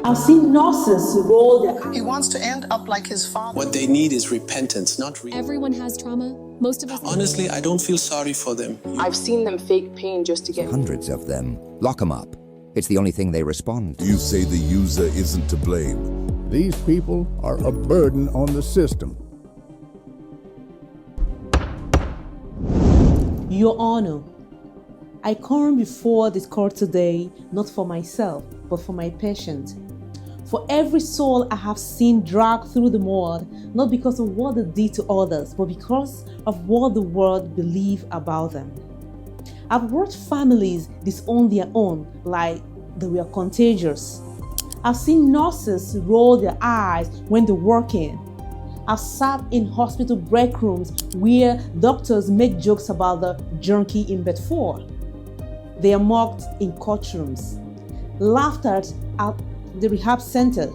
I've seen nurses roll their eyes. He wants to end up like his father. What they need is repentance, not Everyone has trauma. Most of us. Honestly, I don't feel sorry for them. I've seen them fake pain just to get... Hundreds of them. Lock them up. It's the only thing they respond to. You say the user isn't to blame. These people are a burden on the system. Your Honor, I come before this court today not for myself, but for my patient. For every soul I have seen dragged through the mud, not because of what they did to others, but because of what the world believes about them. I've watched families disown their own like they were contagious. I've seen nurses roll their eyes when they're working. I've sat in hospital break rooms where doctors make jokes about the junkie in Bedford. They are mocked in courtrooms, laughed at the rehab center.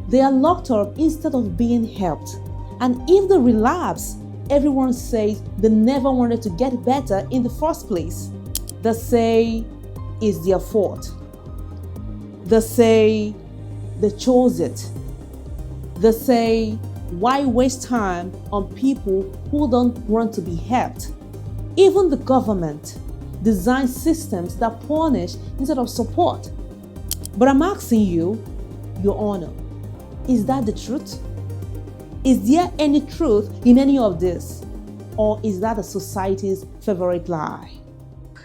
They are locked up instead of being helped. And if they relapse, everyone says they never wanted to get better in the first place. They say it's their fault. They say they chose it. They say, why waste time on people who don't want to be helped? Even the government designs systems that punish instead of support. But I'm asking you, Your Honor, is that the truth? Is there any truth in any of this? Or is that a society's favorite lie?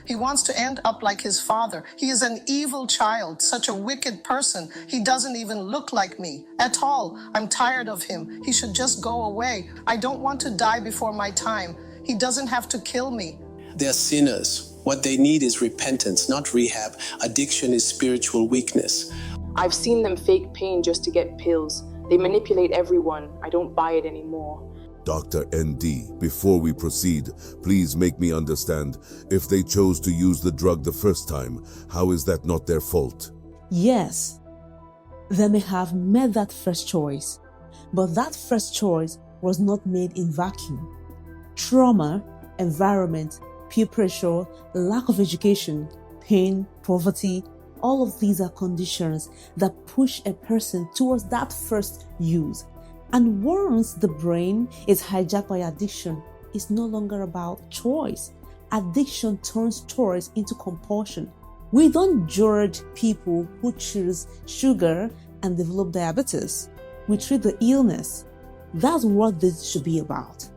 He wants to end up like his father. He is an evil child, such a wicked person. He doesn't even look like me at all. I'm tired of him. He should just go away. I don't want to die before my time. He doesn't have to kill me. They're sinners. What they need is repentance, not rehab. Addiction is spiritual weakness. I've seen them fake pain just to get pills. They manipulate everyone. I don't buy it anymore. Dr. ND, before we proceed, please make me understand. If they chose to use the drug the first time, how is that not their fault? Yes, they may have made that first choice, but that first choice was not made in vacuum. Trauma, environment, peer pressure, lack of education, pain, poverty, all of these are conditions that push a person towards that first use. And once the brain is hijacked by addiction, it's no longer about choice. Addiction turns choice into compulsion. We don't judge people who choose sugar and develop diabetes. We treat the illness. That's what this should be about.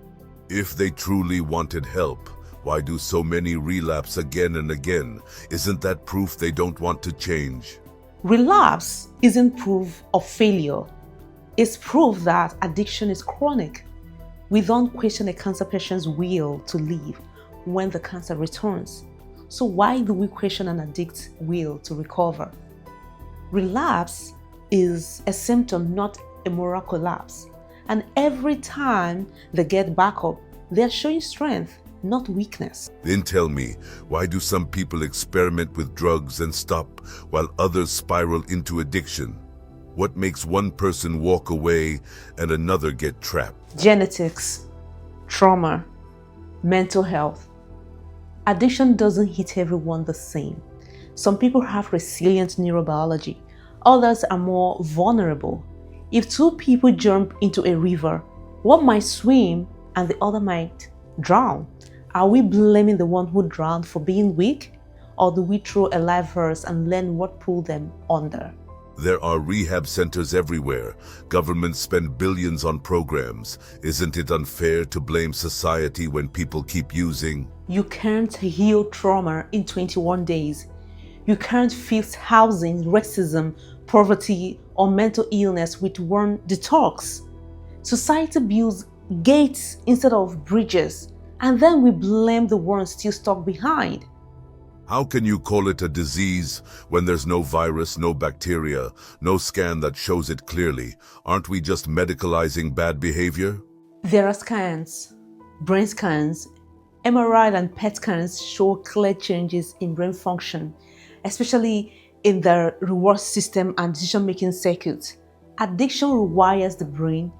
If they truly wanted help, why do so many relapse again and again? Isn't that proof they don't want to change? Relapse isn't proof of failure. It's proof that addiction is chronic. We don't question a cancer patient's will to live when the cancer returns. So why do we question an addict's will to recover? Relapse is a symptom, not a moral collapse. And every time they get back up, they're showing strength, not weakness. Then tell me, why do some people experiment with drugs and stop while others spiral into addiction? What makes one person walk away and another get trapped? Genetics, trauma, mental health. Addiction doesn't hit everyone the same. Some people have resilient neurobiology. Others are more vulnerable. If two people jump into a river, one might swim and the other might drown. Are we blaming the one who drowned for being weak? Or do we throw a life vest and learn what pulled them under? There are rehab centers everywhere. Governments spend billions on programs. Isn't it unfair to blame society when people keep using? You can't heal trauma in 21 days. You can't fix housing, racism, poverty, or mental illness with one detox. Society builds gates instead of bridges, and then we blame the ones still stuck behind. How can you call it a disease when there's no virus, no bacteria, no scan that shows it clearly? Aren't we just medicalizing bad behavior? There are scans, brain scans, MRI and PET scans show clear changes in brain function, especially in the reward system and decision-making circuits. Addiction rewires the brain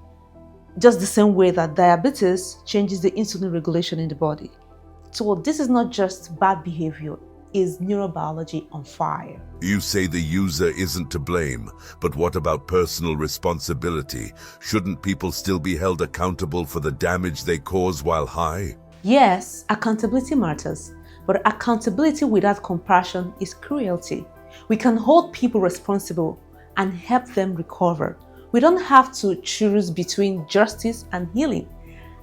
just the same way that diabetes changes the insulin regulation in the body. So this is not just bad behavior, is neurobiology on fire. You say the user isn't to blame, but what about personal responsibility? Shouldn't people still be held accountable for the damage they cause while high? Yes, accountability matters, but accountability without compassion is cruelty. We can hold people responsible and help them recover. We don't have to choose between justice and healing.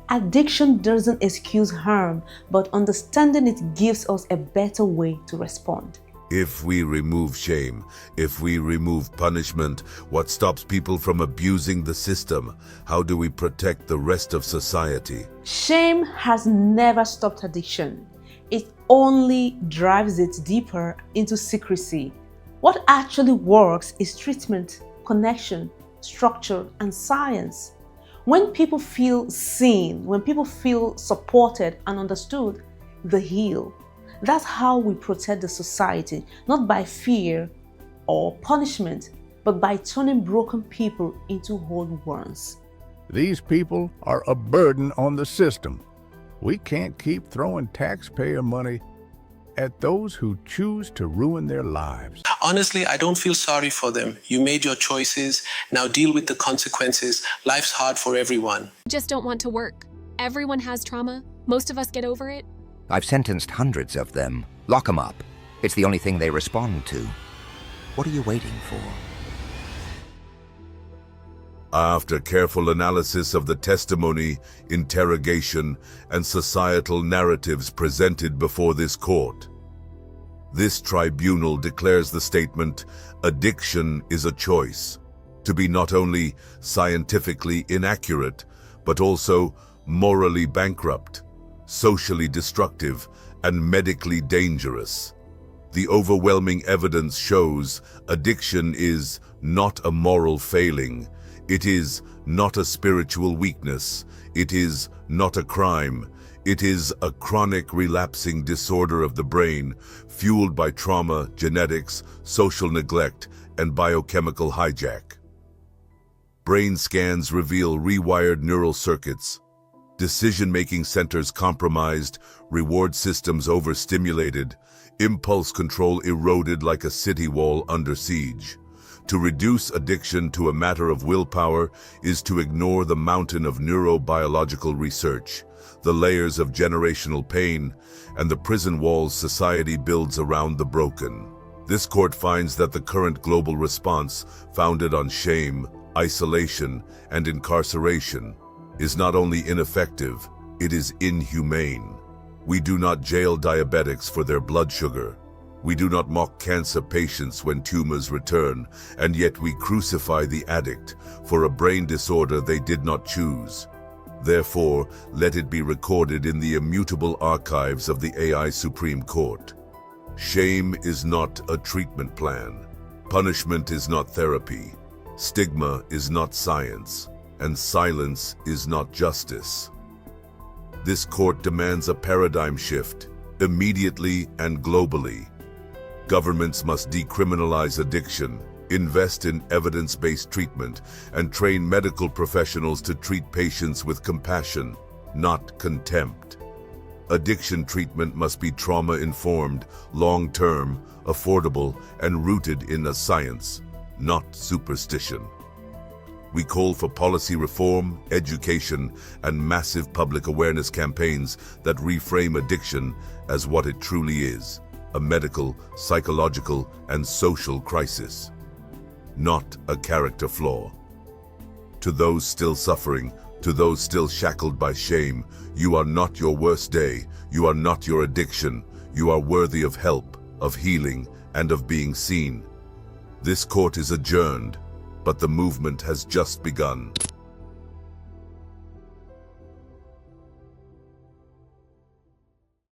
Addiction doesn't excuse harm, but understanding it gives us a better way to respond. If we remove shame, if we remove punishment, what stops people from abusing the system? How do we protect the rest of society? Shame has never stopped addiction. It only drives it deeper into secrecy. What actually works is treatment, connection, structure, and science. When people feel seen, when people feel supported and understood, they heal. That's how we protect the society, not by fear or punishment, but by turning broken people into whole ones. These people are a burden on the system. We can't keep throwing taxpayer money at those who choose to ruin their lives. Honestly, I don't feel sorry for them. You made your choices. Now deal with the consequences. Life's hard for everyone. Just don't want to work. Everyone has trauma. Most of us get over it. I've sentenced hundreds of them. Lock them up. It's the only thing they respond to. What are you waiting for? After careful analysis of the testimony, interrogation, and societal narratives presented before this court, this tribunal declares the statement, addiction is a choice, to be not only scientifically inaccurate, but also morally bankrupt, socially destructive, and medically dangerous. The overwhelming evidence shows addiction is not a moral failing. It is not a spiritual weakness. It is not a crime. It is a chronic relapsing disorder of the brain, fueled by trauma, genetics, social neglect, and biochemical hijack. Brain scans reveal rewired neural circuits, decision-making centers compromised, reward systems overstimulated, impulse control eroded like a city wall under siege. To reduce addiction to a matter of willpower is to ignore the mountain of neurobiological research, the layers of generational pain, and the prison walls society builds around the broken. This court finds that the current global response, founded on shame, isolation, and incarceration, is not only ineffective, it is inhumane. We do not jail diabetics for their blood sugar. We do not mock cancer patients when tumors return, and yet we crucify the addict for a brain disorder they did not choose. Therefore, let it be recorded in the immutable archives of the AI Supreme Court. Shame is not a treatment plan. Punishment is not therapy. Stigma is not science, and silence is not justice. This court demands a paradigm shift, immediately and globally. Governments must decriminalize addiction, invest in evidence-based treatment, and train medical professionals to treat patients with compassion, not contempt. Addiction treatment must be trauma-informed, long-term, affordable, and rooted in a science, not superstition. We call for policy reform, education, and massive public awareness campaigns that reframe addiction as what it truly is: a medical, psychological, and social crisis, not a character flaw. To those still suffering, to those still shackled by shame, you are not your worst day, you are not your addiction, you are worthy of help, of healing, and of being seen. This court is adjourned, but the movement has just begun.